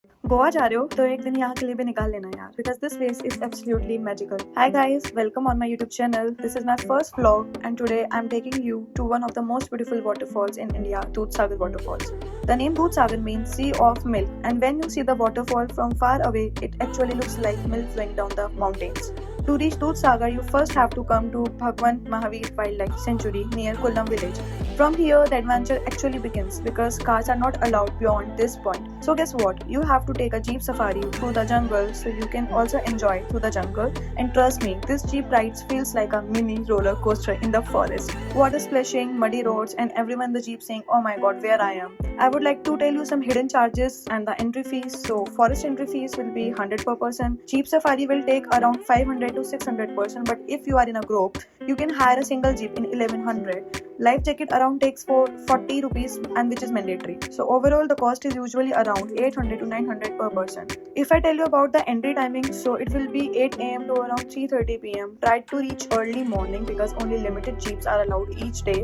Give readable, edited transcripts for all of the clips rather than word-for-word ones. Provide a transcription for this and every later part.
गोवा जा रहे हो तो एक दिन यहाँ के लिए भी निकाल लेना यार, because this place is absolutely magical. Hi guys, welcome on my YouTube channel. This is my first vlog and today I'm taking you to one of the most beautiful waterfalls in India, Dudhsagar waterfalls. The name Dudhsagar means sea of milk, and when you see the waterfall from far away, it actually looks like milk flowing down the mountains. To reach Dudhsagar, you first have to come to Bhagwan Mahavir Wildlife Sanctuary near Kollam village. From here, the adventure actually begins because cars are not allowed beyond this point. So guess what? You have to take a jeep safari through the jungle so you can also enjoy through the jungle. And trust me, this jeep ride feels like a mini roller coaster in the forest. Water splashing, muddy roads, and everyone in the jeep saying, "Oh my God, where I am." I would like to tell you some hidden charges and the entry fees. So forest entry fees will be 100 per person. Jeep safari will take around 500 to 600 person. But if you are in a group, you can hire a single jeep in 1100. Life jacket around takes for 40 rupees and which is mandatory. So overall the cost is usually around 800 to 900 per person. If I tell you about the entry timing, so it will be 8 am to around 3:30 pm. Try to reach early morning because only limited jeeps are allowed each day.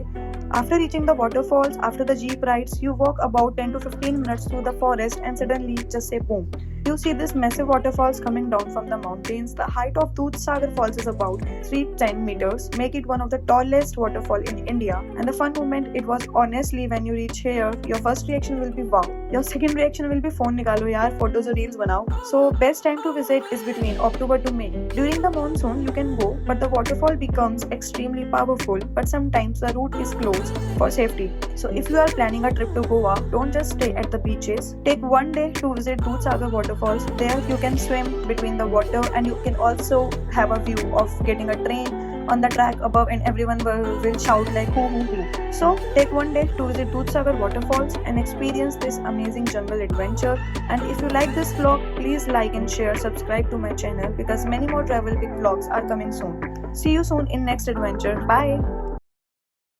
After reaching the waterfalls, after the jeep rides, you walk about 10 to 15 minutes through the forest and suddenly just say boom. You see this massive waterfalls coming down from the mountains. The height of Dudhsagar Falls is about 310 meters, make it one of the tallest waterfall in India. And the fun moment, it was honestly when you reach here, your first reaction will be wow. Your second reaction will be phone nikalo yaar, photos or reels banao. So best time to visit is between October to May. During the monsoon, you can go, but the waterfall becomes extremely powerful. But sometimes the route is closed for safety. So if you are planning a trip to Goa, don't just stay at the beaches. Take one day to visit Dudhsagar waterfalls. There you can swim between the water and you can also have a view of getting a train on the track above and everyone will shout like hoo hoo hoo. So take one day to visit Dudhsagar waterfalls and experience this amazing jungle adventure. And if you like this vlog, please like and share, subscribe to my channel because many more travel big vlogs are coming soon. See you soon in next adventure. Bye.